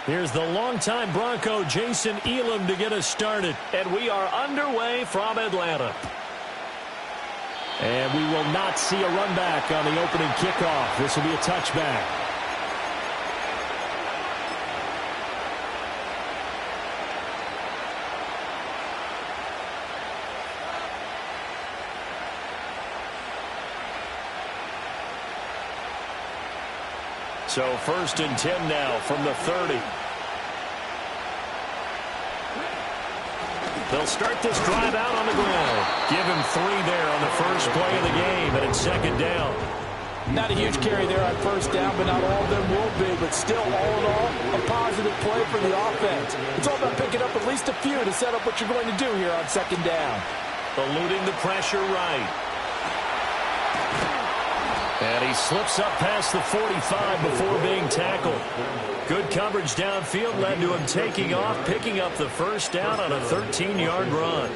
Here's the longtime Bronco, Jason Elam, to get us started. And we are underway from Atlanta. And we will not see a run back on the opening kickoff. This will be a touchback. So 1st and 10 now from the 30. They'll start this drive out on the ground. Give him 3 there on the first play of the game, and it's 2nd down. Not a huge carry there on 1st down, but not all of them will be. But still, all in all, a positive play for the offense. It's all about picking up at least a few to set up what you're going to do here on 2nd down. Eluding the pressure right. And he slips up past the 45 before being tackled. Good coverage downfield led to him taking off, picking up the 1st down on a 13-yard run.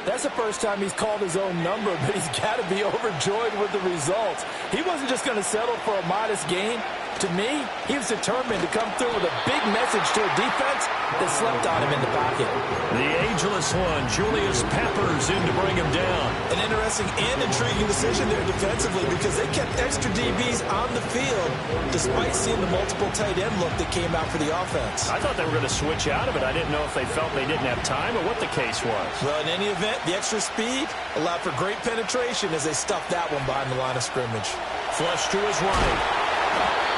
That's the first time he's called his own number, but he's got to be overjoyed with the results. He wasn't just going to settle for a modest gain. To me, he was determined to come through with a big message to a defense that slept on him in the pocket. The ageless one, Julius Peppers, in to bring him down. An interesting and intriguing decision there defensively because they kept extra DBs on the field despite seeing the multiple tight end look that came out for the offense. I thought they were going to switch out of it. I didn't know if they felt they didn't have time or what the case was. Well, in any event, the extra speed allowed for great penetration as they stuffed that one behind the line of scrimmage. Flush to his right.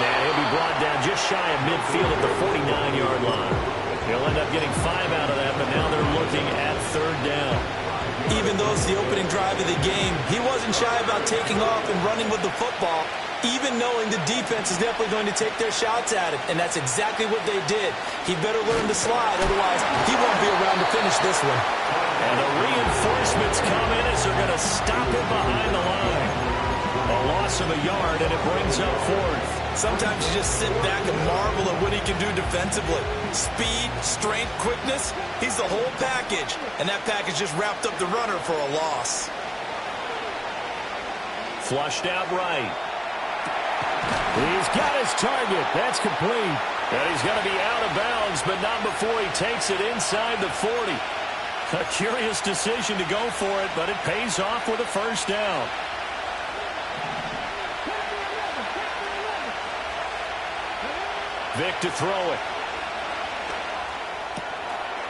And he'll be brought down just shy of midfield at the 49-yard line. He'll end up getting 5 out of that, but now they're looking at 3rd down. Even though it's the opening drive of the game, he wasn't shy about taking off and running with the football, even knowing the defense is definitely going to take their shots at it, and that's exactly what they did. He better learn to slide, otherwise he won't be around to finish this one. And the reinforcements come in as they're going to stop him behind the line. A loss of a yard, and it brings up 4th. Sometimes you just sit back and marvel at what he can do defensively. Speed, strength, quickness, he's the whole package. And that package just wrapped up the runner for a loss. Flushed out right. He's got his target. That's complete. And he's going to be out of bounds, but not before he takes it inside the 40. A curious decision to go for it, but it pays off with a 1st down. Vick to throw it.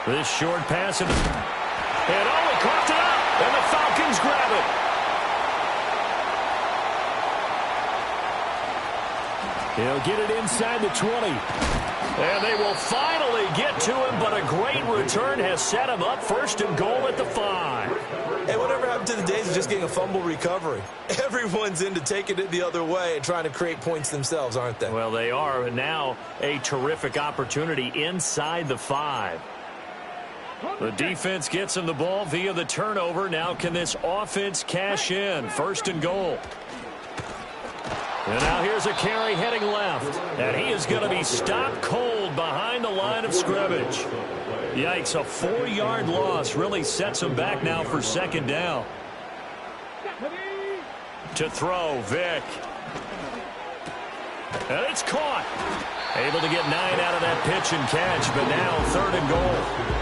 This short pass. And he coughed it up. And the Falcons grab it. He'll get it inside the 20. And they will finally get to him, but a great return has set him up 1st and goal at the 5. Hey, whatever happened to the days of just getting a fumble recovery? Everyone's into taking it the other way and trying to create points themselves, aren't they? Well, they are. And now a terrific opportunity inside the 5. The defense gets him the ball via the turnover. Now can this offense cash in? 1st and goal. And now here's a carry heading left. And he is going to be stopped cold behind the line of scrimmage. Yikes, a 4-yard loss really sets him back now for 2nd down. To throw, Vick. And it's caught. Able to get 9 out of that pitch and catch, but now 3rd and goal.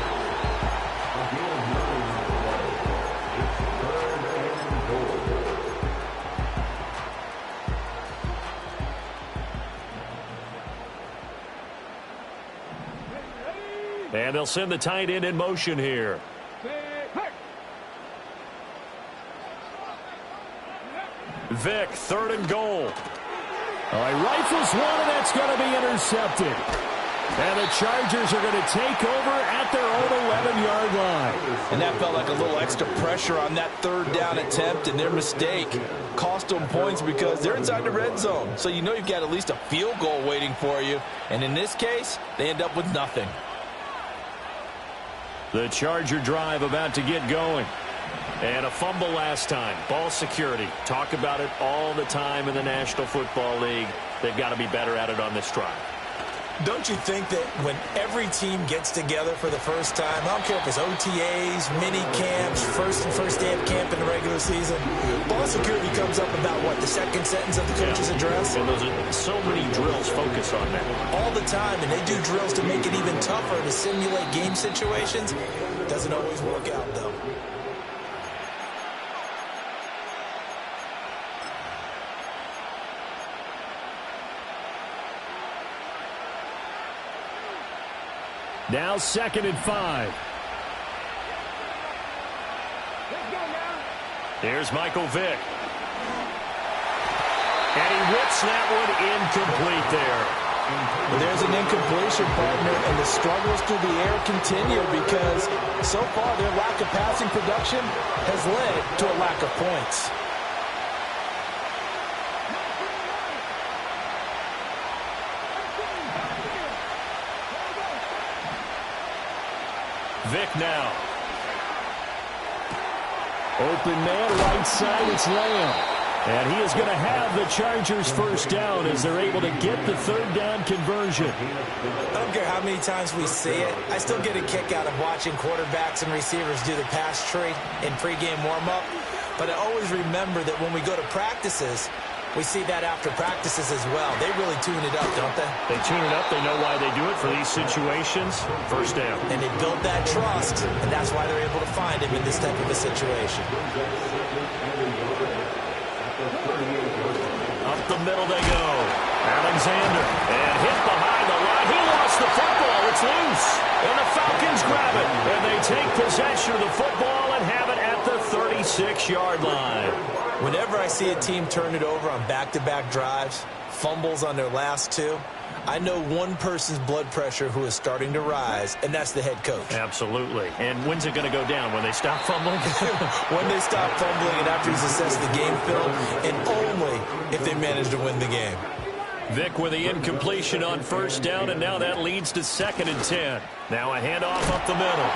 And they'll send the tight end in motion here. Vick, 3rd and goal. All right, rifles one, and that's going to be intercepted. And the Chargers are going to take over at their own 11-yard line. And that felt like a little extra pressure on that 3rd down attempt, and their mistake cost them points because they're inside the red zone. So you know you've got at least a field goal waiting for you. And in this case, they end up with nothing. The Charger drive about to get going. And a fumble last time. Ball security. Talk about it all the time in the National Football League. They've got to be better at it on this drive. Don't you think that when every team gets together for the first time, I don't care if it's OTAs, mini camps, first day of camp in the regular season, ball security comes up about, what, the second sentence of the coach's address? And those are so many drills focus on that. All the time, and they do drills to make it even tougher to simulate game situations. Doesn't always work out, though. Now 2nd and 5. Here's Michael Vick. And he whips that one incomplete there. Well, there's an incompletion, partner, and the struggles through the air continue because so far their lack of passing production has led to a lack of points. Vick now. Open man, right side, it's Lamb. And he is going to have the Chargers first down as they're able to get the third down conversion. I don't care how many times we see it. I still get a kick out of watching quarterbacks and receivers do the pass tree in pregame warm-up. But I always remember that when we go to practices, we see that after practices as well. They really tune it up, don't they? They tune it up. They know why they do it for these situations. First down. And they build that trust, and that's why they're able to find him in this type of a situation. Up the middle they go. Alexander. And hit behind the line. He lost the football. It's loose. And the Falcons grab it. And they take possession of the football and have it at the 36-yard line. Whenever I see a team turn it over on back-to-back drives, fumbles on their last two, I know one person's blood pressure who is starting to rise, and that's the head coach. Absolutely. And when's it going to go down? When they stop fumbling? When they stop fumbling and after he's assessed the game film, and only if they manage to win the game. Vick with the incompletion on first down, and now that leads to 2nd and 10. Now a handoff up the middle.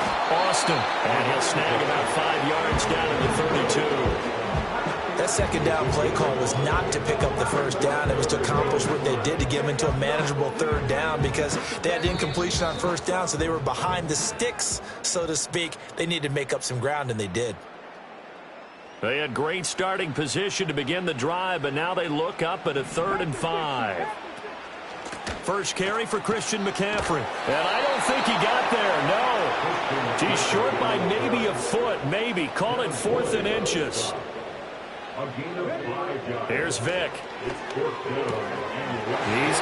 Austin, and he'll snag about 5 yards down at the 32. That second down play call was not to pick up the first down. It was to accomplish what they did to get them into a manageable third down because they had incompletion on first down, so they were behind the sticks, so to speak. They needed to make up some ground, and they did. They had great starting position to begin the drive, but now they look up at a 3rd and 5. First carry for Christian McCaffrey. And I don't think he got there, no. He's short by maybe a foot, maybe. Call it 4th and inches. Here's Vick. He's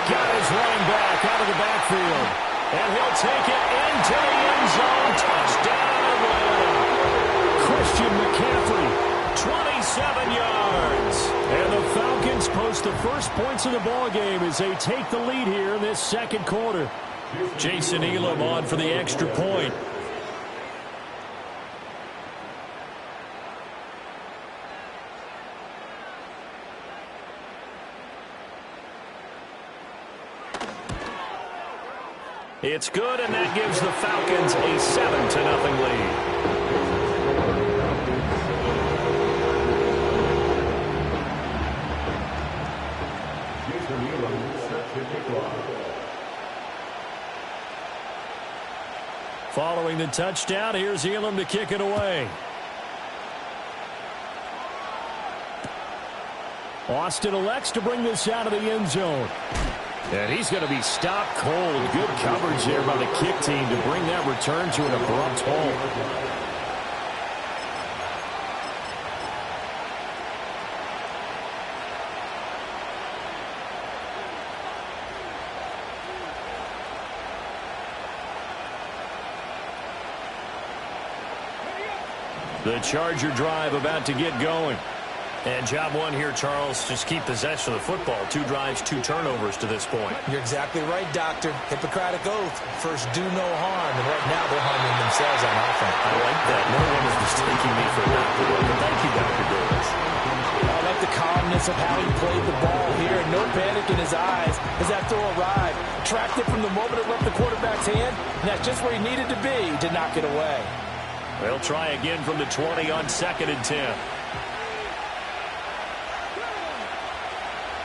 got his running back out of the backfield. And he'll take it into the end zone. Touchdown, Atlanta. Christian McCaffrey, 27 yards. And the Falcons post the first points of the ballgame as they take the lead here in this second quarter. Jason Elam on for the extra point. It's good, and that gives the Falcons a 7-0 lead. Following the touchdown, here's Elam to kick it away. Austin elects to bring this out of the end zone. And he's going to be stopped cold. Good coverage there by the kick team to bring that return to an abrupt halt. The Charger drive about to get going. And job one here, Charles, just keep possession of the football. 2 drives, 2 turnovers to this point. You're exactly right, Doctor. Hippocratic oath. First, do no harm. And right now, they're harming themselves on offense. I like that. No one is mistaking me for Dr. Williams. Thank you, Dr. Davis. I like the calmness of how he played the ball here. No panic in his eyes as that throw arrived. Tracked it from the moment it left the quarterback's hand. And that's just where he needed to be to knock it away. They'll try again from the 20 on 2nd and 10.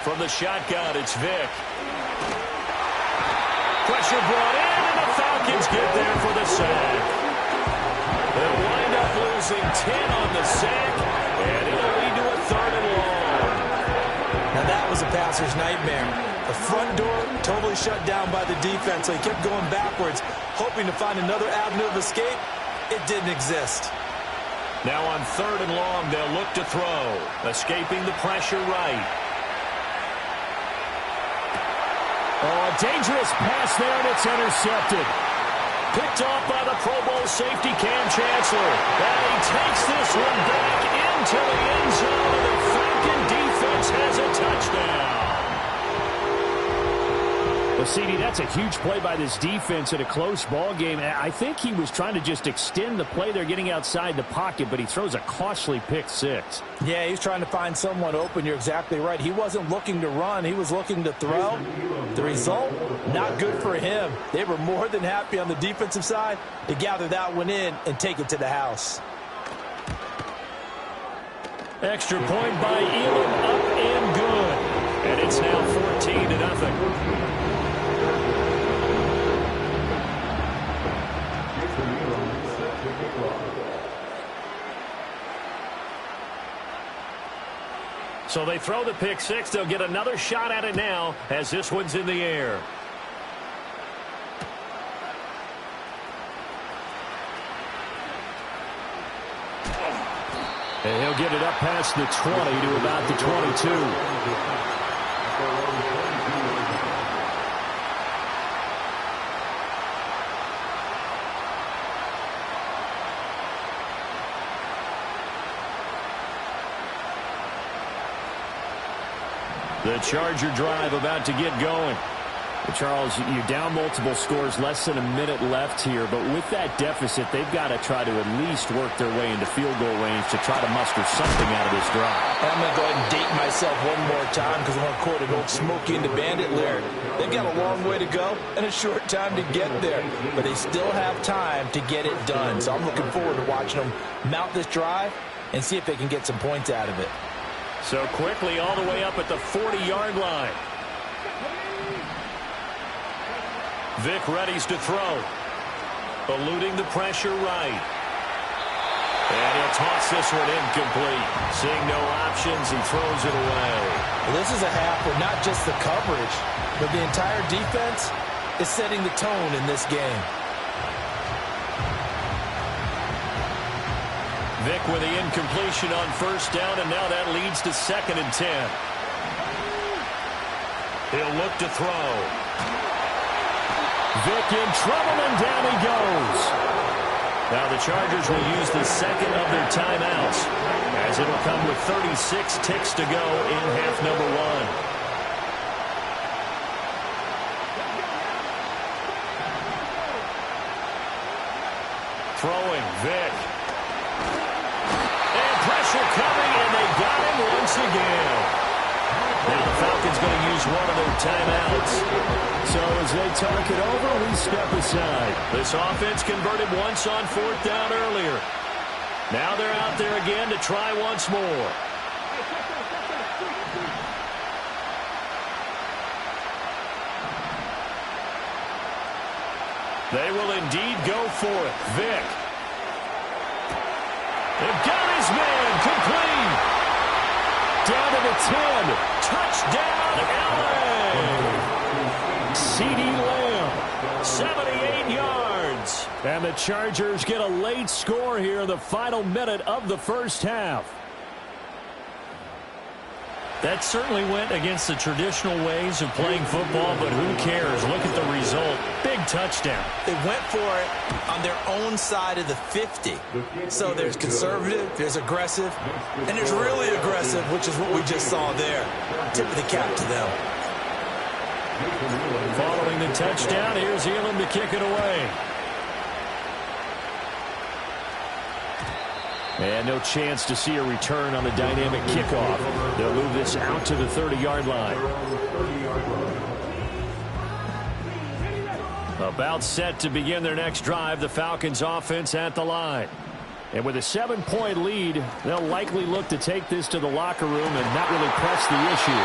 From the shotgun, it's Vick. Pressure brought in, and the Falcons get there for the sack. They'll wind up losing 10 on the sack, and it'll lead to a 3rd and long. Now that was a passer's nightmare. The front door totally shut down by the defense, so he kept going backwards, hoping to find another avenue of escape. It didn't exist. Now on 3rd and long, they'll look to throw. Escaping the pressure right. Oh, a dangerous pass there, and it's intercepted. Picked off by the Pro Bowl safety Cam Chancellor. And he takes this one back into the end zone, and the Falcon defense has a touchdown. Well, CD, that's a huge play by this defense in a close ball game. I think he was trying to just extend the play. They're getting outside the pocket, but he throws a costly pick six. Yeah, he's trying to find someone open. You're exactly right. He wasn't looking to run. He was looking to throw. The result, not good for him. They were more than happy on the defensive side to gather that one in and take it to the house. Extra point by Elam, up and good. And it's now 14-0. So they throw the pick six. They'll get another shot at it now as this one's in the air. And he'll get it up past the 20 to about the 22. The Charger drive about to get going. Charles, you're down multiple scores, less than a minute left here, but with that deficit, they've got to try to at least work their way into field goal range to try to muster something out of this drive. I'm going to go ahead and date myself one more time because I want to quote an old Smokey and the Bandit lyric. They've got a long way to go and a short time to get there, but they still have time to get it done. So I'm looking forward to watching them mount this drive and see if they can get some points out of it. So quickly all the way up at the 40-yard line. Vic readies to throw. Eluding the pressure right. And he'll toss this one incomplete. Seeing no options, he throws it away. Well, this is a half where not just the coverage, but the entire defense is setting the tone in this game. Vic with the incompletion on first down, and now that leads to 2nd and 10. He'll look to throw. Vic in trouble, and down he goes. Now the Chargers will use the second of their timeouts, as it'll come with 36 ticks to go in half number one. Throwing, Vic. Pressure coming, and they got him once again. Now the Falcons going to use one of their timeouts. So as they talk it over, we step aside. This offense converted once on 4th down earlier. Now they're out there again to try once more. They will indeed go for it. Vic. They've got his man, complete. Down to the 10. Touchdown, LA. CeeDee Lamb. 78 yards. And the Chargers get a late score here in the final minute of the first half. That certainly went against the traditional ways of playing football, but who cares? Look at the result. Big touchdown. They went for it on their own side of the 50. So there's conservative, there's aggressive, and there's really aggressive, which is what we just saw there. Tip of the cap to them. Following the touchdown, here's Elam to kick it away. And no chance to see a return on the dynamic kickoff. They'll move this out to the 30-yard line. About set to begin their next drive, the Falcons offense at the line. And with a 7-point lead, they'll likely look to take this to the locker room and not really press the issue.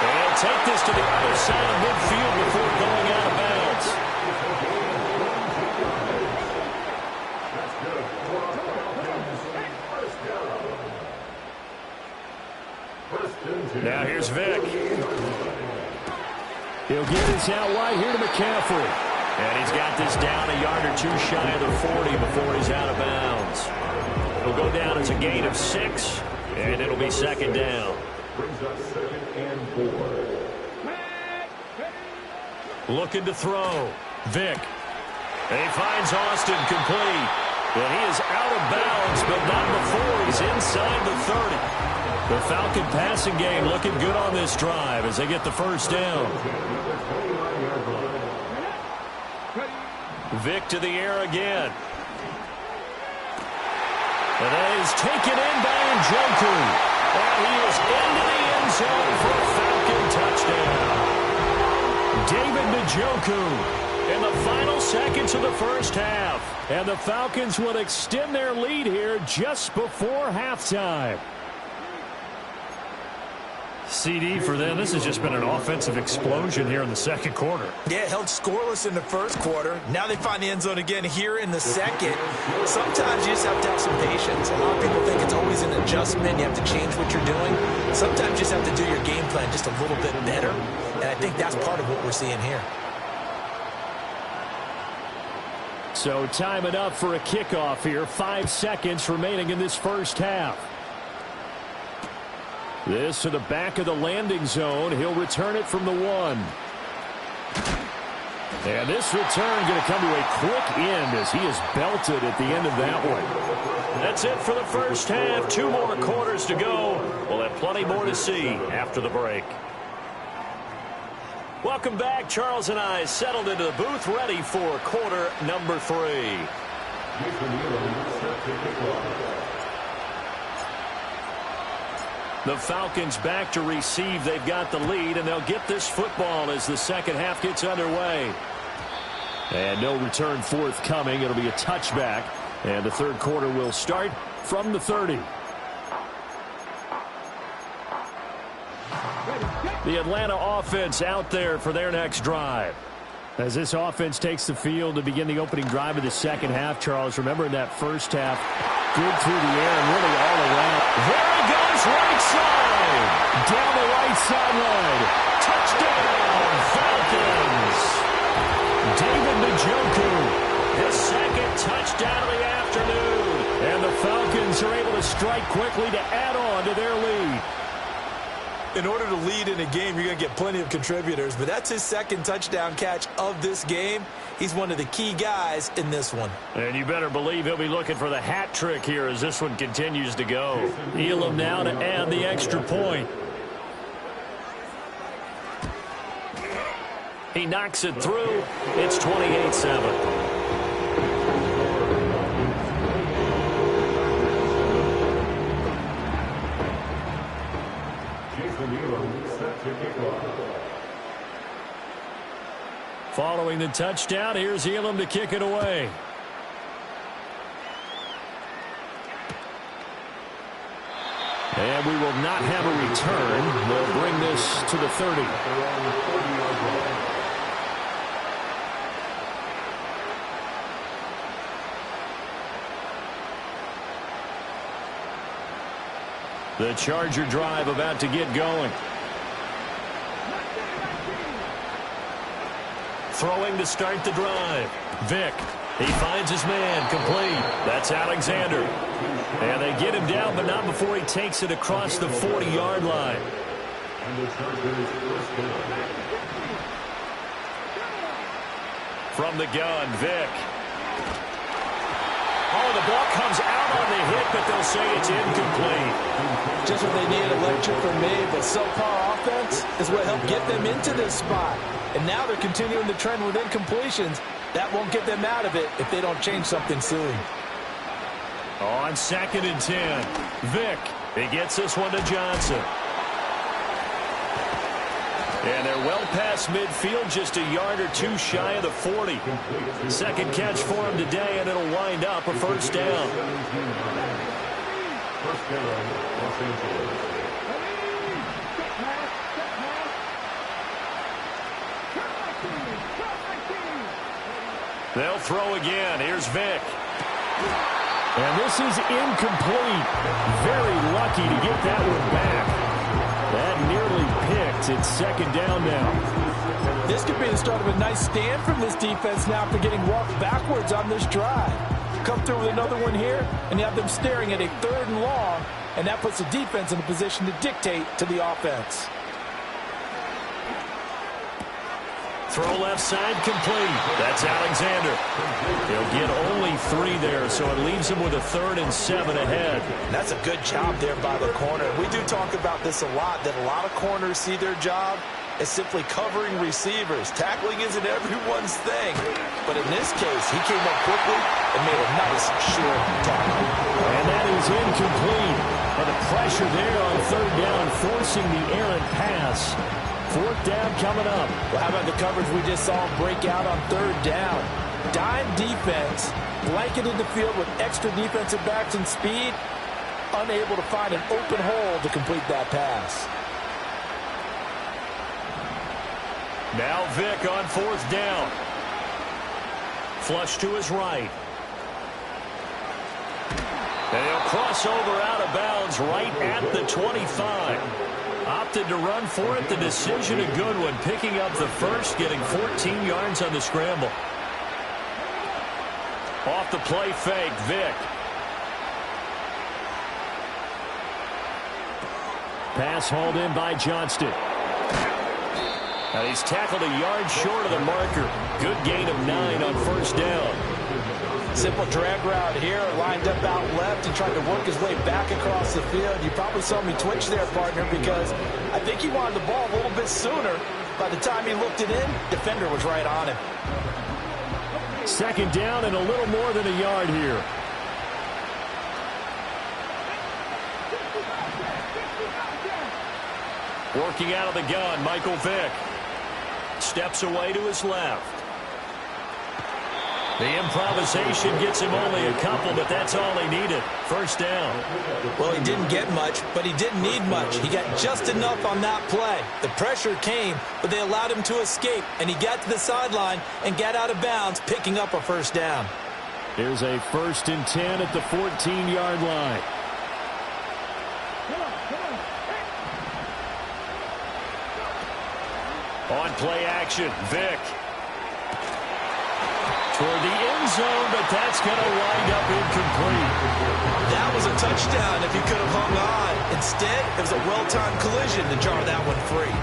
They'll take this to the other side of midfield before going out of bounds. He'll get this out wide here to McCaffrey. And he's got this down a yard or two shy of the 40 before he's out of bounds. It'll go down as a gain of 6, and it'll be second down. Brings us 2nd and 4. Looking to throw. Vick. And he finds Austin complete. And he is out of bounds, but not before he's inside the 30. The Falcon passing game looking good on this drive as they get the first down. Vick to the air again. And that is taken in by Njoku. And he is into the end zone for a Falcon touchdown. David Njoku in the final seconds of the first half. And the Falcons will extend their lead here just before halftime. CD for them, this has just been an offensive explosion here in the second quarter. Yeah, held scoreless in the first quarter. Now they find the end zone again here in the second. Sometimes you just have to have some patience. A lot of people think it's always an adjustment. You have to change what you're doing. Sometimes you just have to do your game plan just a little bit better. And I think that's part of what we're seeing here. So time it up for a kickoff here. 5 seconds remaining in this first half. This to the back of the landing zone. He'll return it from the 1. And this return going to come to a quick end as he is belted at the end of that one. That's it for the first half. 2 more quarters to go. We'll have plenty more to see after the break. Welcome back. Charles and I settled into the booth ready for quarter number 3. The Falcons back to receive. They've got the lead, and they'll get this football as the second half gets underway. And no return forthcoming. It'll be a touchback, and the third quarter will start from the 30. The Atlanta offense out there for their next drive. As this offense takes the field to begin the opening drive of the second half, Charles, remember in that first half, good through the air and really all around. There he goes, right side. Down the right sideline. Touchdown, Falcons. David Njoku, his second touchdown of the afternoon. And the Falcons are able to strike quickly to add on to their lead. In order to lead in a game, you're going to get plenty of contributors, but that's his second touchdown catch of this game. He's one of the key guys in this one. And you better believe he'll be looking for the hat trick here as this one continues to go. Elam now to add the extra point. He knocks it through. It's 28-7. Following the touchdown, here's Elam to kick it away. And we will not have a return. They'll bring this to the 30. The Charger drive about to get going. Throwing to start the drive. Vick. He finds his man complete. That's Alexander. And they get him down, but not before he takes it across the 40-yard line. From the gun, Vick. Oh, the ball comes out on the hit, but they'll say it's incomplete. Just what they needed, electric from me, but subpar offense is what helped get them into this spot. And now they're continuing the trend with incompletions. That won't get them out of it if they don't change something soon. On 2nd and 10, Vick. He gets this one to Johnson. And they're well past midfield, just a yard or two shy of the 40. Second catch for him today, and it'll wind up a first down. First down, Los Angeles. They'll throw again. Here's Vick. And this is incomplete. Very lucky to get that one back. That nearly picked. It's second down now. This could be the start of a nice stand from this defense now after getting walked backwards on this drive. Come through with another one here, and you have them staring at a 3rd and long, and that puts the defense in a position to dictate to the offense. Throw left side complete. That's Alexander. He'll get only 3 there, so it leaves him with a 3rd and 7 ahead. That's a good job there by the corner. We do talk about this a lot, that a lot of corners see their job as simply covering receivers. Tackling isn't everyone's thing. But in this case, he came up quickly and made a nice, short tackle. And that is incomplete. But the pressure there on 3rd down, forcing the errant pass. 4th down coming up. Well, how about the coverage we just saw him break out on 3rd down? Dime defense, blanketed the field with extra defensive backs and speed, unable to find an open hole to complete that pass. Now Vick on 4th down. Flush to his right. And he'll cross over out of bounds right at the 25. Opted to run for it. The decision a good one. Picking up the first, getting 14 yards on the scramble. Off the play fake, Vick. Pass hauled in by Johnston. And he's tackled a yard short of the marker. Good gain of 9 on 1st down. Simple drag route here, lined up out left and tried to work his way back across the field. You probably saw me twitch there, partner, because I think he wanted the ball a little bit sooner. By the time he looked it in, defender was right on him. 2nd down and a little more than a yard here. Working out of the gun, Michael Vick. Steps away to his left. The improvisation gets him only a couple, but that's all he needed. 1st down. Well, he didn't get much, but he didn't need much. He got just enough on that play. The pressure came, but they allowed him to escape, and he got to the sideline and got out of bounds, picking up a 1st down. Here's a 1st and 10 at the 14-yard line. On play action, Vick. Toward the end zone, but that's going to wind up incomplete. That was a touchdown if he could have hung on. Instead, it was a well-timed collision to jar that one free.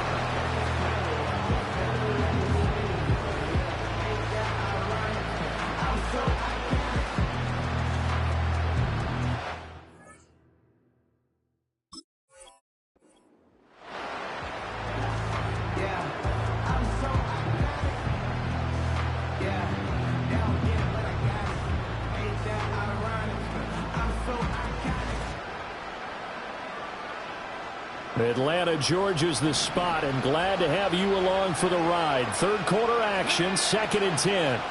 Atlanta, Georgia's the spot, and glad to have you along for the ride. 3rd quarter action, 2nd and 10.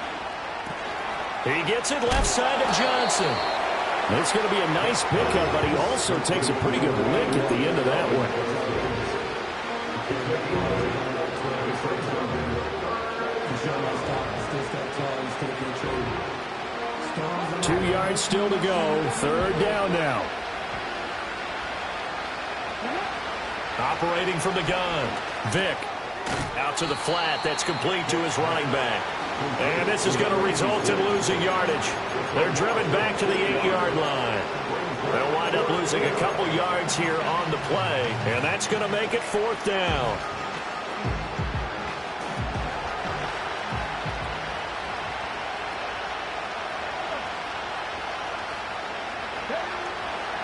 He gets it left side of Johnson. It's going to be a nice pickup, but he also takes a pretty good lick at the end of that one. 2 yards still to go. 3rd down now. Operating from the gun, Vick. Out to the flat. That's complete to his running back. And this is going to result in losing yardage. They're driven back to the 8-yard line. They'll wind up losing a couple yards here on the play, and that's going to make it 4th down.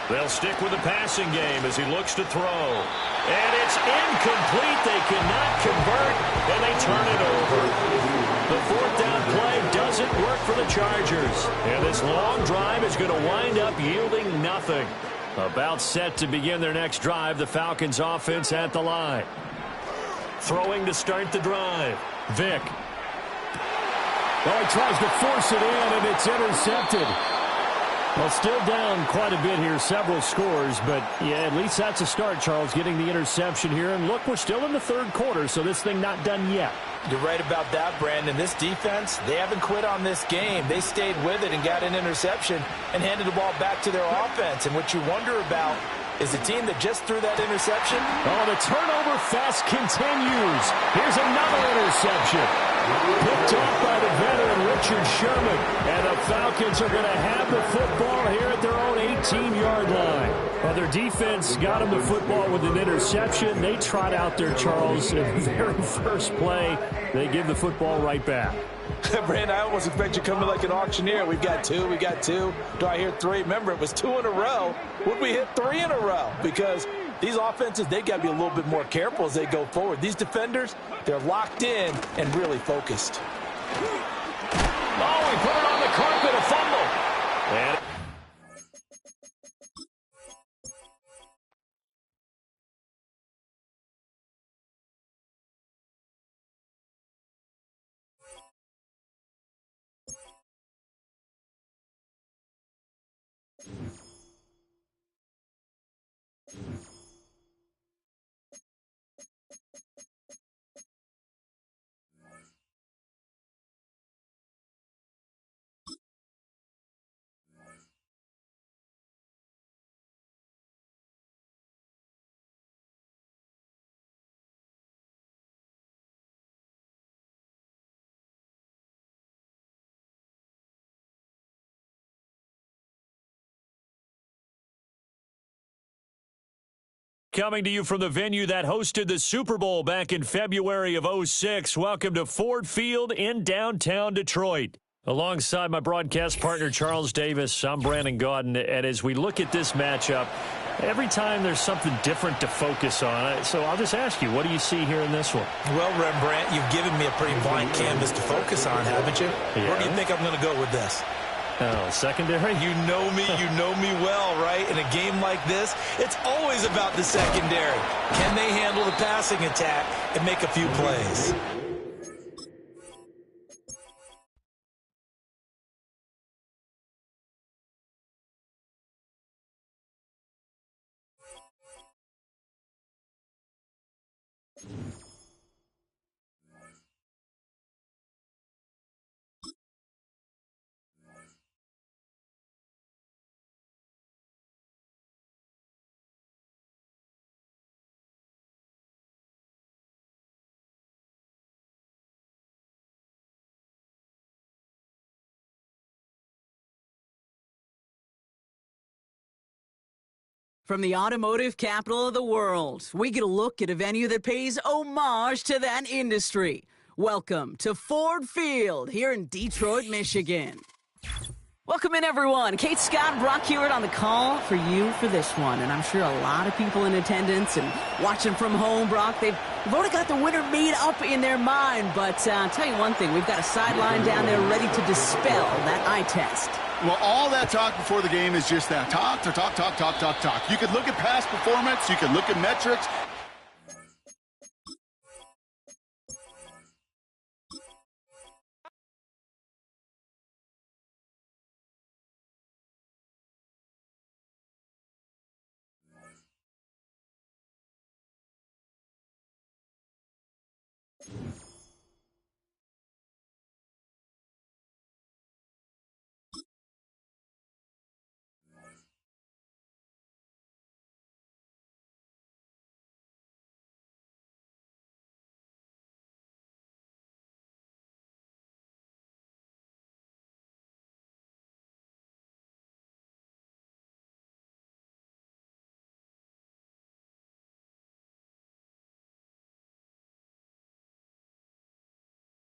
They'll stick with the passing game as he looks to throw. And it's incomplete. They cannot convert, and they turn it over. The 4th down play doesn't work for the Chargers. And this long drive is going to wind up yielding nothing. About set to begin their next drive, the Falcons offense at the line. Throwing to start the drive, Vick. Oh, he tries to force it in, and it's intercepted. Well, still down quite a bit here, several scores, but yeah, at least that's a start, Charles, getting the interception here. And look, we're still in the 3rd quarter, so this thing not done yet. You're right about that, Brandon. This defense, they haven't quit on this game. They stayed with it and got an interception and handed the ball back to their offense. And what you wonder about is the team that just threw that interception. Oh, the turnover fest continues. Here's another interception. Picked off by the veteran Richard Sherman. And the Falcons are going to have the football here at their own 18-yard line. Well, their defense got them the football with an interception. They trot out there, Charles, in the very first play. They give the football right back. Brandon, I almost expect you to come in like an auctioneer. We've got two. Do I hear three? Remember, it was 2 in a row. Would we hit 3 in a row? Because these offenses, they got to be a little bit more careful as they go forward. These defenders, they're locked in and really focused. Oh, he put it on the carpet, a fumble. And coming to you from the venue that hosted the Super Bowl back in February of '06. Welcome to Ford Field in downtown Detroit. Alongside my broadcast partner, Charles Davis, I'm Brandon Gaudin. And as we look at this matchup, every time there's something different to focus on. So I'll just ask you, what do you see here in this one? Well, Rembrandt, you've given me a pretty blank canvas to focus on, haven't you? Yeah. Where do you think I'm going to go with this? Oh, secondary? You know me well, right? In a game like this, it's always about the secondary. Can they handle the passing attack and make a few plays? From the automotive capital of the world, we get a look at a venue that pays homage to that industry. Welcome to Ford Field here in Detroit, Michigan. Welcome in, everyone. Kate Scott and Brock Hewitt on the call for you for this one. And I'm sure a lot of people in attendance and watching from home, Brock, they've already got the winner made up in their mind. But I'll tell you one thing, we've got a sideline down there ready to dispel that eye test. Well, all that talk before the game is just that. Talk. You could look at past performance. You could look at metrics.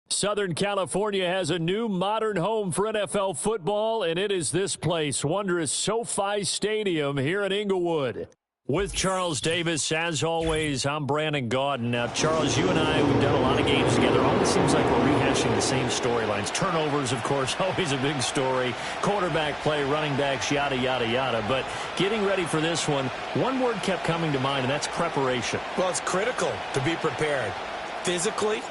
Southern California has a new modern home for NFL football, and it is this place, wondrous SoFi Stadium here in Inglewood. With Charles Davis, as always, I'm Brandon Gaudin. Now, Charles, you and I, we've done a lot of games together. It almost seems like we're rehashing the same storylines. Turnovers, of course, always a big story. Quarterback play, running backs, yada, yada, yada. But getting ready for this one word kept coming to mind, and that's preparation. Well, it's critical to be prepared. Physically,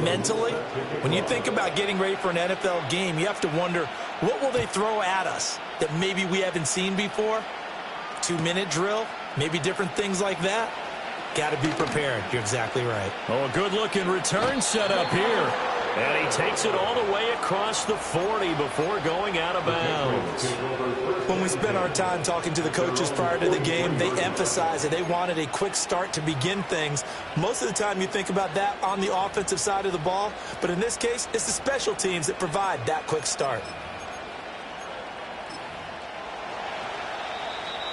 mentally. When you think about getting ready for an NFL game, you have to wonder, what will they throw at us that maybe we haven't seen before? 2-minute drill, maybe different things like that. Got to be prepared. You're exactly right. Oh, a good-looking return set up here. And he takes it all the way across the 40 before going out of bounds. When we spent our time talking to the coaches prior to the game, they emphasized that they wanted a quick start to begin things. Most of the time you think about that on the offensive side of the ball, but in this case, it's the special teams that provide that quick start.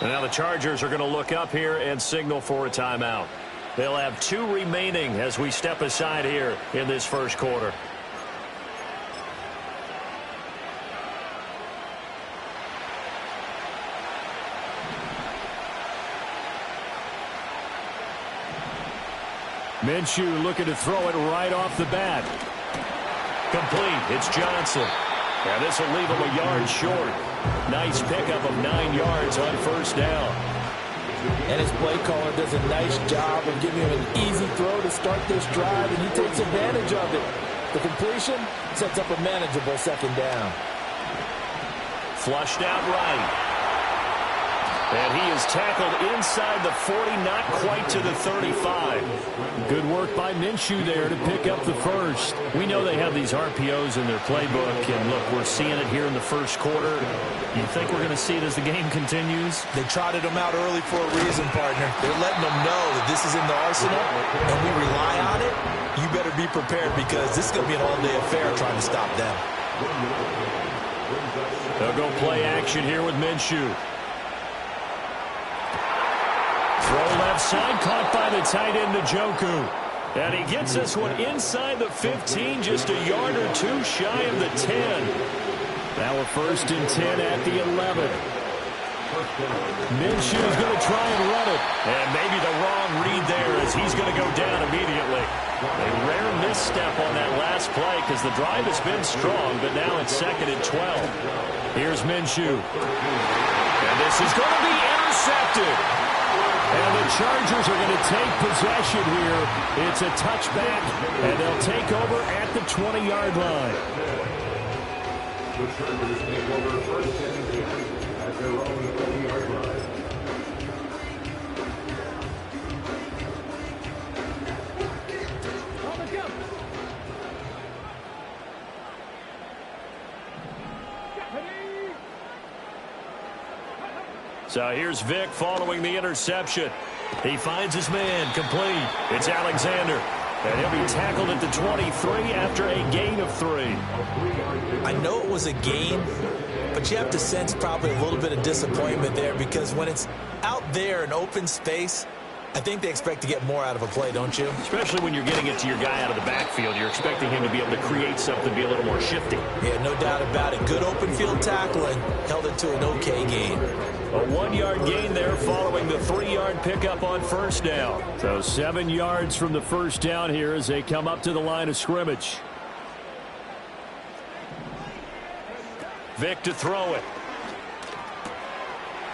And now the Chargers are going to look up here and signal for a timeout. They'll have 2 remaining as we step aside here in this first quarter. Minshew looking to throw it right off the bat. Complete. It's Johnson. And this will leave him a yard short. Nice pickup of 9 yards on first down. And his play caller does a nice job of giving him an easy throw to start this drive, and he takes advantage of it. The completion sets up a manageable second down. Flushed out right. And he is tackled inside the 40, not quite to the 35. Good work by Minshew there to pick up the first. We know they have these RPOs in their playbook, and look, we're seeing it here in the first quarter. You think we're going to see it as the game continues? They trotted them out early for a reason, partner. They're letting them know that this is in the arsenal, and we rely on it. You better be prepared because this is going to be an all-day affair trying to stop them. They'll go play action here with Minshew. Throw left side, caught by the tight end, Njoku. And he gets this one inside the 15, just a yard or 2 shy of the 10. Now a 1st and 10 at the 11. Minshew's going to try and run it. And maybe the wrong read there as he's going to go down immediately. A rare misstep on that last play because the drive has been strong, but now it's 2nd and 12. Here's Minshew. And this is going to be intercepted. And the Chargers are going to take possession here. It's a touchback, and they'll take over at the 20-yard line. The Chargers take over 1st and 10 at their own 20-yard line. So here's Vic following the interception. He finds his man, complete. It's Alexander. And he'll be tackled at the 23 after a gain of 3. I know it was a gain, but you have to sense probably a little bit of disappointment there because when it's out there in open space, I think they expect to get more out of a play, don't you? Especially when you're getting it to your guy out of the backfield. You're expecting him to be able to create something, be a little more shifty. Yeah, no doubt about it. Good open field tackling. Held it to an okay gain. A 1-yard gain there following the 3-yard pickup on first down. So 7 yards from the first down here as they come up to the line of scrimmage. Vic to throw it.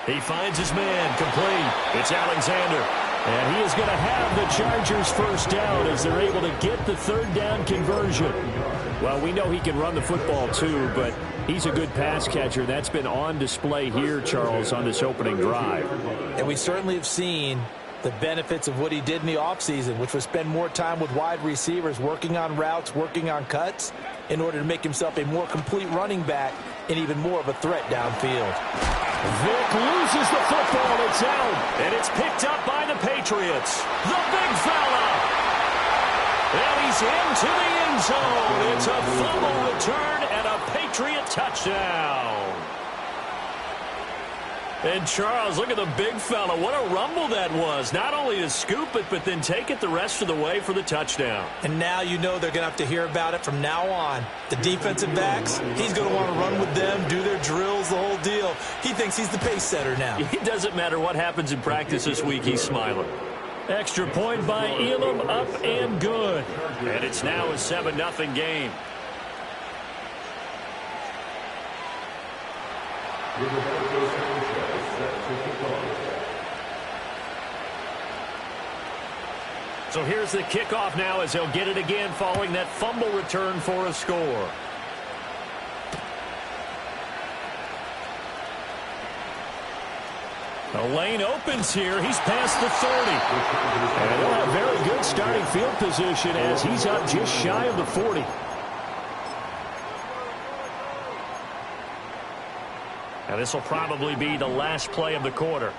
He finds his man, complete. It's Alexander. And he is going to have the Chargers first down as they're able to get the 3rd down conversion. Well, we know he can run the football too, but he's a good pass catcher. That's been on display here, Charles, on this opening drive. And we certainly have seen the benefits of what he did in the offseason, which was spend more time with wide receivers, working on routes, working on cuts, in order to make himself a more complete running back and even more of a threat downfield. Vic loses the football. It's out. And it's picked up by the Patriots. The big fella. And he's into the end zone. It's a fumble return and a Patriot touchdown. And Charles, look at the big fella. What a rumble that was. Not only to scoop it, but then take it the rest of the way for the touchdown. And now you know they're going to have to hear about it from now on. The defensive backs, he's going to want to run with them, do their drills, the whole deal. He thinks he's the pace setter now. It doesn't matter what happens in practice this week, he's smiling. Extra point by Elam, up and good. And it's now a 7-0 game. So here's the kickoff now as he'll get it again following that fumble return for a score. The lane opens here. He's past the 30. And he'll have very good starting field position as he's up just shy of the 40. And this will probably be the last play of the quarter.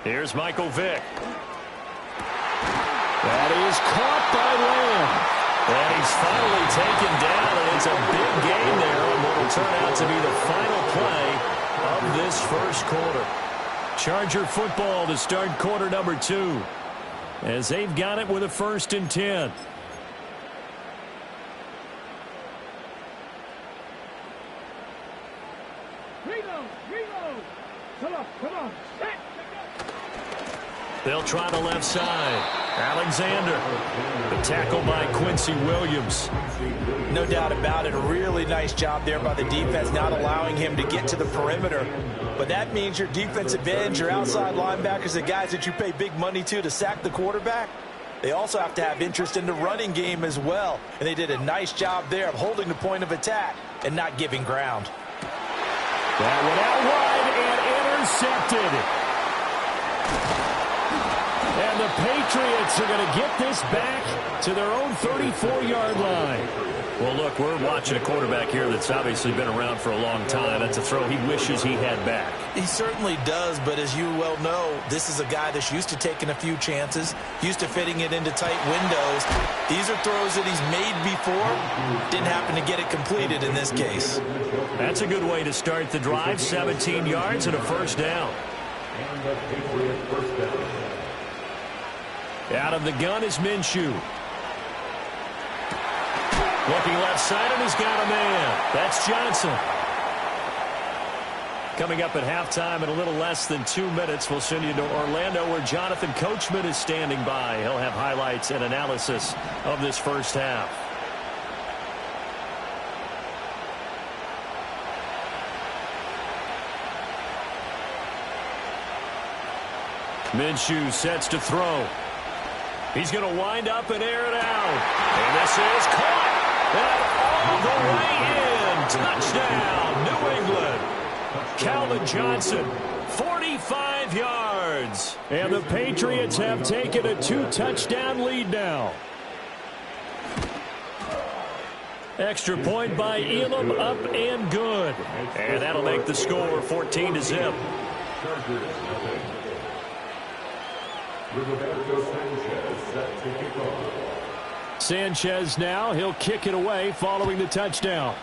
Here's Michael Vick. That is caught by Lamb. And he's finally taken down, and it's a big gain there on what will turn out to be the final play of this first quarter. Charger football to start quarter number 2. As they've got it with a 1st and 10. They'll try the left side. Alexander. The tackle by Quincy Williams. No doubt about it. A really nice job there by the defense, not allowing him to get to the perimeter. But that means your defensive ends, your outside linebackers, the guys that you pay big money to sack the quarterback, they also have to have interest in the running game as well. And they did a nice job there of holding the point of attack and not giving ground. That went out wide and intercepted. And the Patriots are going to get this back to their own 34-yard line. Well, look, we're watching a quarterback here that's obviously been around for a long time. That's a throw he wishes he had back. He certainly does, but as you well know, this is a guy that's used to taking a few chances, used to fitting it into tight windows. These are throws that he's made before. Didn't happen to get it completed in this case. That's a good way to start the drive. 17 yards and a first down. And the Patriots first down. Out of the gun is Minshew. Looking left side, and he's got a man. That's Johnson. Coming up at halftime in a little less than 2 minutes, we'll send you to Orlando where Jonathan Coachman is standing by. He'll have highlights and analysis of this first half. Minshew sets to throw. He's going to wind up and air it out. And this is caught. And all the way in. Touchdown, New England. Calvin Johnson, 45 yards. And the Patriots have taken a 2-touchdown lead now. Extra point by Elam, up and good. And that'll make the score 14-0. Roberto Sanchez set to kick off. Sanchez now, he'll kick it away following the touchdown.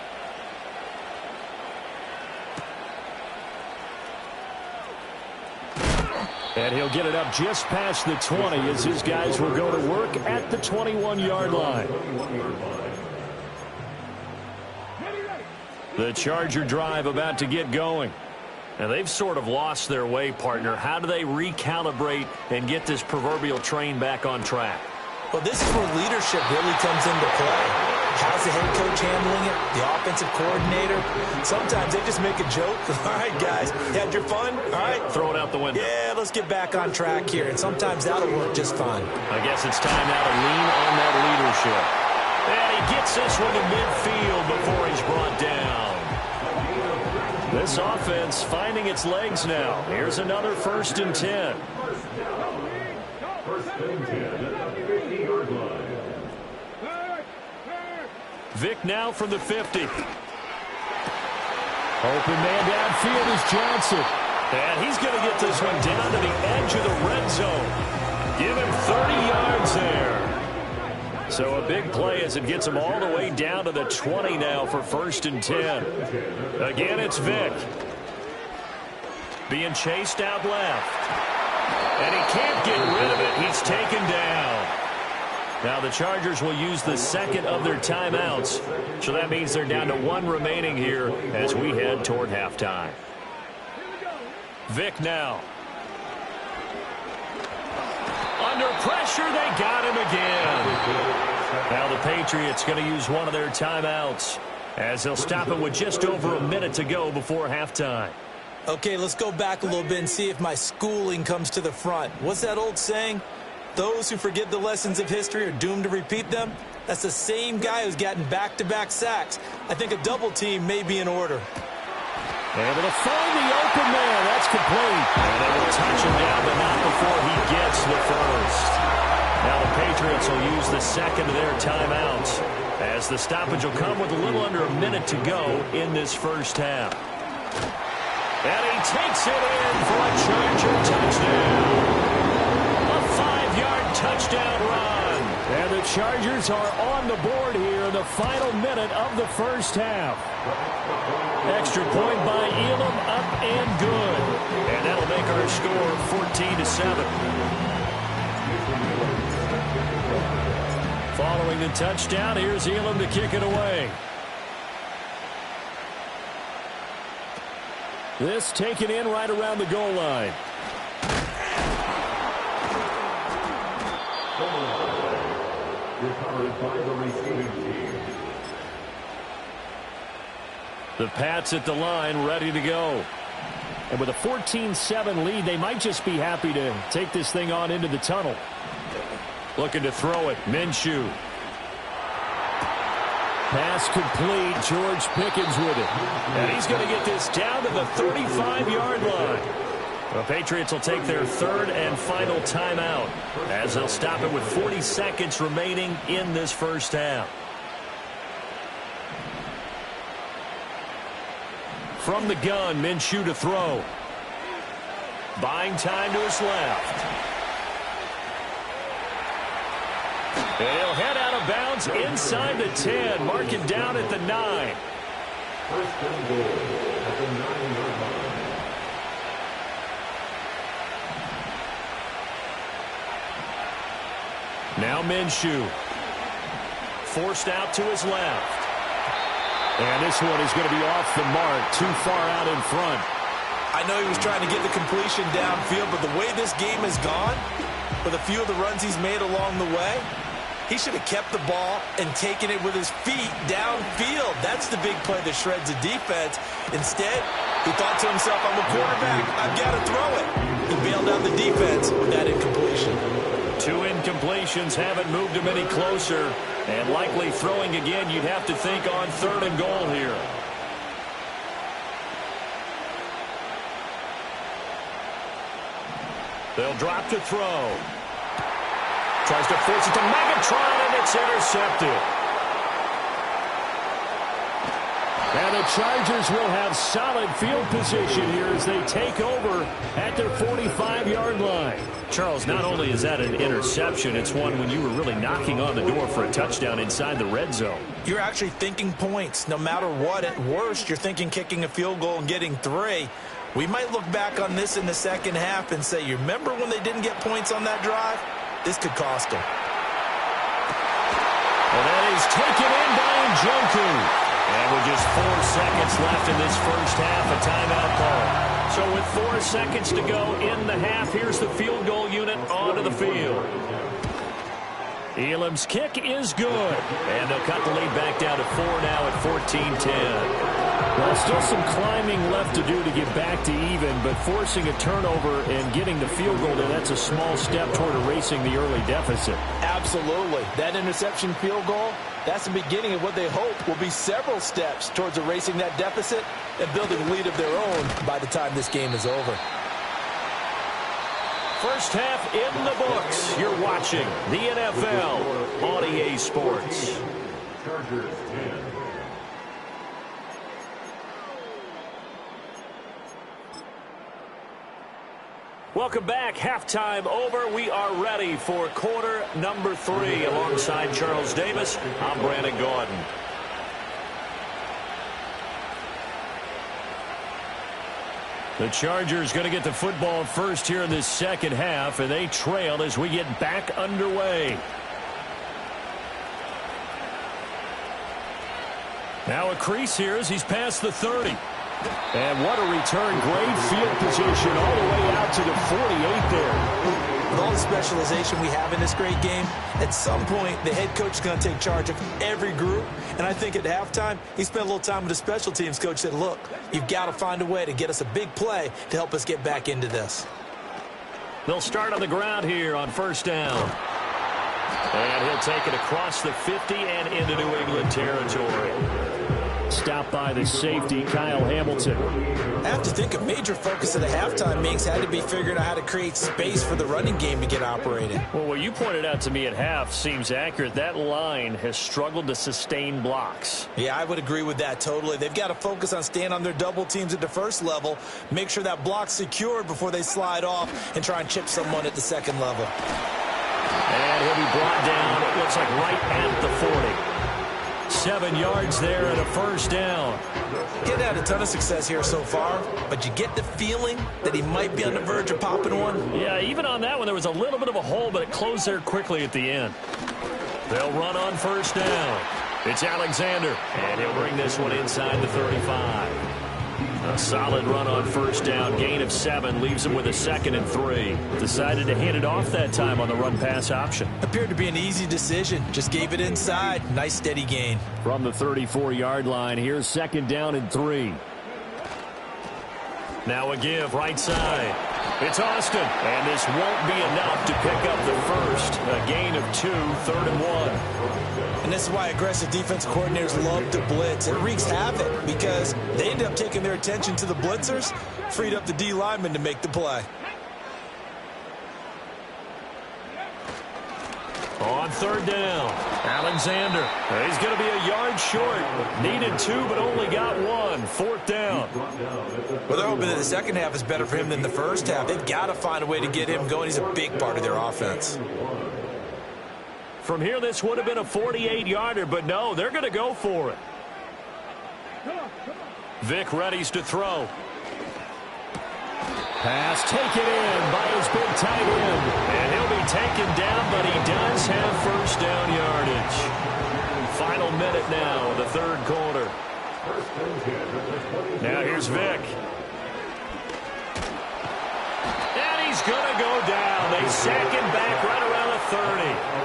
And he'll get it up just past the 20 as his guys will go to work at the 21-yard line. The Charger drive about to get going. Now, they've sort of lost their way, partner. How do they recalibrate and get this proverbial train back on track? Well, this is where leadership really comes into play. How's the head coach handling it? The offensive coordinator? Sometimes they just make a joke. All right, guys, you had your fun? All right. Throw it out the window. Yeah, let's get back on track here. And sometimes that'll work just fine. I guess it's time now to lean on that leadership. And he gets this one to midfield before he's brought down. This offense finding its legs now. Here's another 1st and 10. First and 10 at the 50-yard line. Vick now from the 50. Open man downfield is Johnson. And he's going to get this one down to the edge of the red zone. Give him 30 yards there. So a big play as it gets him all the way down to the 20 now for 1st and 10. Again, it's Vick. Being chased out left. And he can't get rid of it. He's taken down. Now the Chargers will use the second of their timeouts. So that means they're down to 1 remaining here as we head toward halftime. Vick now. Under pressure, they got him again. Now the Patriots going to use one of their timeouts as they'll stop it with just over a minute to go before halftime. Okay, let's go back a little bit and see if my schooling comes to the front. What's that old saying? Those who forget the lessons of history are doomed to repeat them. That's the same guy who's gotten back-to-back sacks. I think a double team may be in order. Able to find the open man. That's complete. And they will touch him down, but not before he gets the first. Now the Patriots will use the second of their timeouts. as the stoppage will come with a little under a minute to go in this first half. And he takes it in for a Charger touchdown. A 5-yard touchdown run. And the Chargers are on the board here in the final minute of the first half. Extra point by Elam, up and good. And that'll make our score 14-7. Following the touchdown, here's Elam to kick it away. This taken in right around the goal line. The Pats at the line, ready to go. And with a 14-7 lead, they might just be happy to take this thing on into the tunnel. Looking to throw it, Minshew. Pass complete, George Pickens with it. And he's going to get this down to the 35-yard line. The Patriots will take their third and final timeout as they'll stop it with 40 seconds remaining in this first half. From the gun, Minshew to throw. Buying time to his left. And he'll head out of bounds inside the 10. Mark it down at the 9. First and goal at the 9-yard line. Now Minshew. Forced out to his left. And this one is going to be off the mark, too far out in front. I know he was trying to get the completion downfield, but the way this game has gone, with a few of the runs he's made along the way, he should have kept the ball and taken it with his feet downfield. That's the big play that shreds the defense. Instead, he thought to himself, I'm a quarterback. I've got to throw it. He bailed out the defense with that incompletion. 2 incompletions haven't moved him any closer. And likely throwing again, you'd have to think on 3rd and goal here. They'll drop to throw. Tries to force it to Megatron, and it's intercepted. And the Chargers will have solid field position here as they take over at their 45-yard line. Charles, not only is that an interception, it's one when you were really knocking on the door for a touchdown inside the red zone. You're actually thinking points. No matter what, at worst, you're thinking kicking a field goal and getting 3. We might look back on this in the second half and say, you remember when they didn't get points on that drive? This could cost them. And that is taken in by Njoku. And with just 4 seconds left in this first half, a timeout call. So with 4 seconds to go in the half, here's the field goal unit onto the field. Elam's kick is good. And they'll cut the lead back down to 4 now at 14-10. Well, still some climbing left to do to get back to even, but forcing a turnover and getting the field goal there, that's a small step toward erasing the early deficit. Absolutely. That interception field goal, that's the beginning of what they hope will be several steps towards erasing that deficit and building a lead of their own by the time this game is over. First half in the books. You're watching the NFL on EA Sports. Chargers 10. Welcome back. Halftime over. We are ready for quarter number 3. Alongside Charles Davis, I'm Brandon Gordon. The Chargers going to get the football first here in this second half, and they trail as we get back underway. Now a crease here as he's past the 30. And what a return. Great field position all the way out to the 48 there. With all the specialization we have in this great game, at some point the head coach is going to take charge of every group. And I think at halftime, he spent a little time with the special teams coach, said, look, you've got to find a way to get us a big play to help us get back into this. They'll start on the ground here on first down. And he'll take it across the 50 and into New England territory. Stopped by the safety, Kyle Hamilton. I have to think a major focus of the halftime meetings had to be figuring out how to create space for the running game to get operating. Well, what you pointed out to me at half seems accurate. That line has struggled to sustain blocks. Yeah, I would agree with that totally. They've got to focus on staying on their double teams at the first level, make sure that block's secured before they slide off and try and chip someone at the second level. And he'll be brought down, it looks like right at the 40. 7 yards there and a first down. Getting had a ton of success here so far, but you get the feeling that he might be on the verge of popping one. Yeah, even on that one, there was a little bit of a hole, but it closed there quickly at the end. They'll run on first down. It's Alexander, and he'll bring this one inside the 35. A solid run on first down, gain of 7, leaves him with a 2nd and 3. Decided to hand it off that time on the run-pass option. Appeared to be an easy decision. Just gave it inside. Nice steady gain. From the 34-yard line, here's 2nd down and 3. Now a give, right side. It's Austin, and this won't be enough to pick up the first. A gain of 2, 3rd and 1. And this is why aggressive defensive coordinators love to blitz. It wreaks havoc because they end up taking their attention to the blitzers, freed up the D lineman to make the play. On 3rd down, Alexander. He's going to be a yard short. Needed 2, but only got 1. 4th down. Well, they're hoping that the second half is better for him than the first half. They've got to find a way to get him going. He's a big part of their offense. From here, this would have been a 48-yarder, but no, they're going to go for it. Vic readies to throw. Pass taken in by his big tight end. And he'll be taken down, but he does have first down yardage. Final minute now of the 3rd quarter. Now here's Vic. And he's going to go down. They sack him back right around the 30.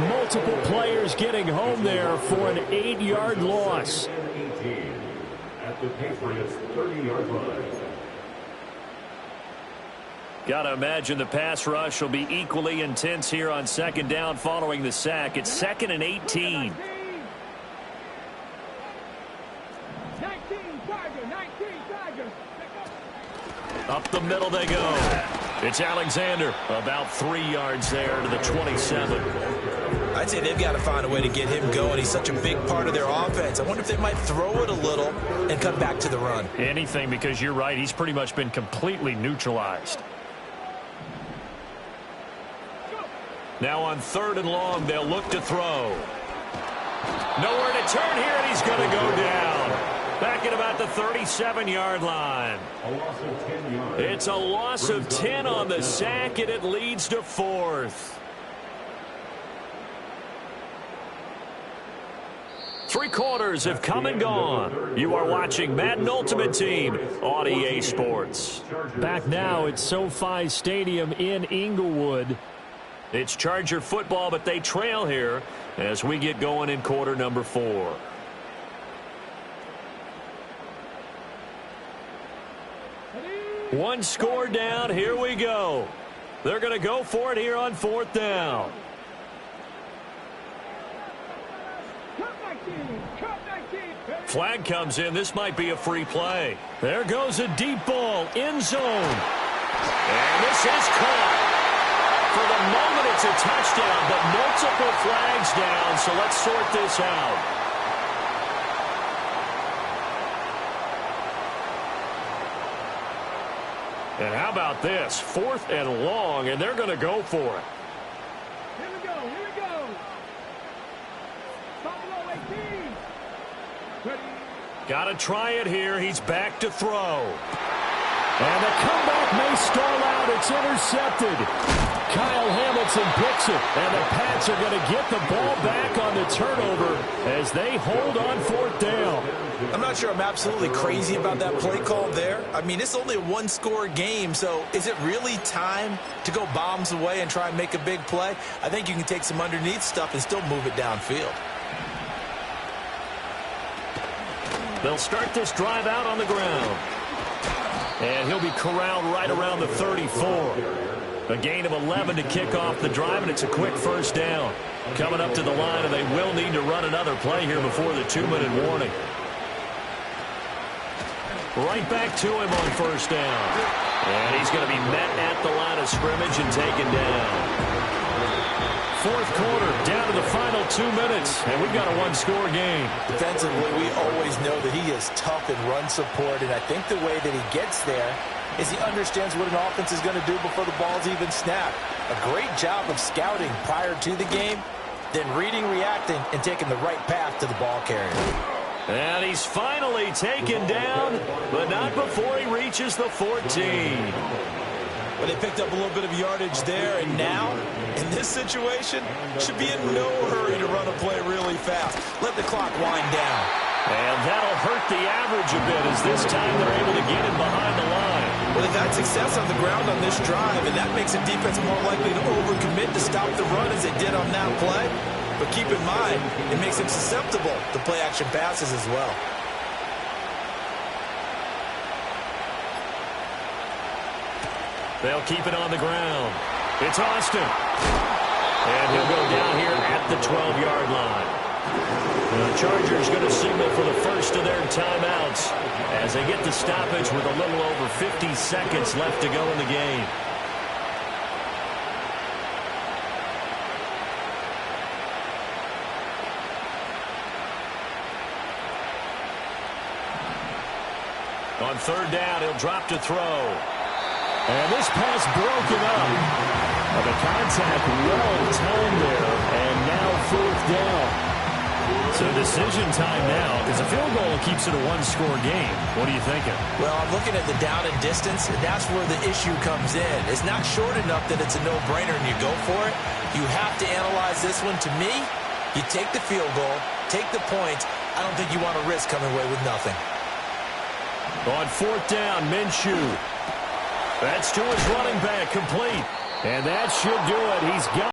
Multiple players getting home there for an 8-yard loss. At the Patriots' 30-yard line. Got to imagine the pass rush will be equally intense here on 2nd down following the sack. It's 2nd and 18. 19, Up the middle they go. It's Alexander, about 3 yards there to the 27. I'd say they've got to find a way to get him going. He's such a big part of their offense. I wonder if they might throw it a little and come back to the run. Anything, because you're right. He's pretty much been completely neutralized. Now on 3rd and long, they'll look to throw. Nowhere to turn here, and he's going to go down. Back at about the 37-yard line. A loss of 10 yards. It's a loss of 10 on the sack, and it leads to 4th. 3 quarters have come and gone. You are watching Madden Ultimate Team on EA Sports. Back now at SoFi Stadium in Inglewood. It's Charger football, but they trail here as we get going in quarter number 4. One score down. Here we go. They're going to go for it here on 4th down. Flag comes in. This might be a free play. There goes a deep ball. End zone. And this is caught. For the moment, it's a touchdown, but multiple flags down, so let's sort this out. And how about this? 4th and long, and they're going to go for it. Here we go. Buffalo 18. Ready. Got to try it here. He's back to throw. And the comeback may stall out. It's intercepted. Kyle Hamilton picks it, and the Pats are going to get the ball back on the turnover as they hold on 4th down. I'm not sure I'm absolutely crazy about that play call there. I mean, it's only a one-score game, so is it really time to go bombs away and try and make a big play? I think you can take some underneath stuff and still move it downfield. They'll start this drive out on the ground. And he'll be corralled right around the 34. A gain of 11 to kick off the drive, and it's a quick first down. Coming up to the line, and they will need to run another play here before the 2-minute warning. Right back to him on first down. And he's going to be met at the line of scrimmage and taken down. Fourth quarter, down to the final 2 minutes, and we've got a one-score game. Defensively, we always know that he is tough in run support, and I think the way that he gets there is he understands what an offense is going to do before the ball's even snapped. A great job of scouting prior to the game, then reading, reacting, and taking the right path to the ball carrier. And he's finally taken down, but not before he reaches the 14. But they picked up a little bit of yardage there, and now, in this situation, should be in no hurry to run a play really fast. Let the clock wind down. And that'll hurt the average a bit as this time they're able to get him behind the line. Well, they've had success on the ground on this drive, and that makes the defense more likely to overcommit to stop the run as they did on that play. But keep in mind, it makes them susceptible to play-action passes as well. They'll keep it on the ground. It's Austin. And he'll go down here at the 12-yard line. The Chargers going to signal for the first of their timeouts as they get the stoppage with a little over 50 seconds left to go in the game. On third down, he'll drop to throw. And this pass broken up. The contact well timed there, and now fourth down. So decision time now, because a field goal keeps it a one-score game. What are you thinking? Well, I'm looking at the down and distance, and that's where the issue comes in. It's not short enough that it's a no-brainer and you go for it. You have to analyze this one. To me, you take the field goal, take the points. I don't think you want to risk coming away with nothing. On fourth down, Minshew. That's to his running back, complete. And that should do it. He's got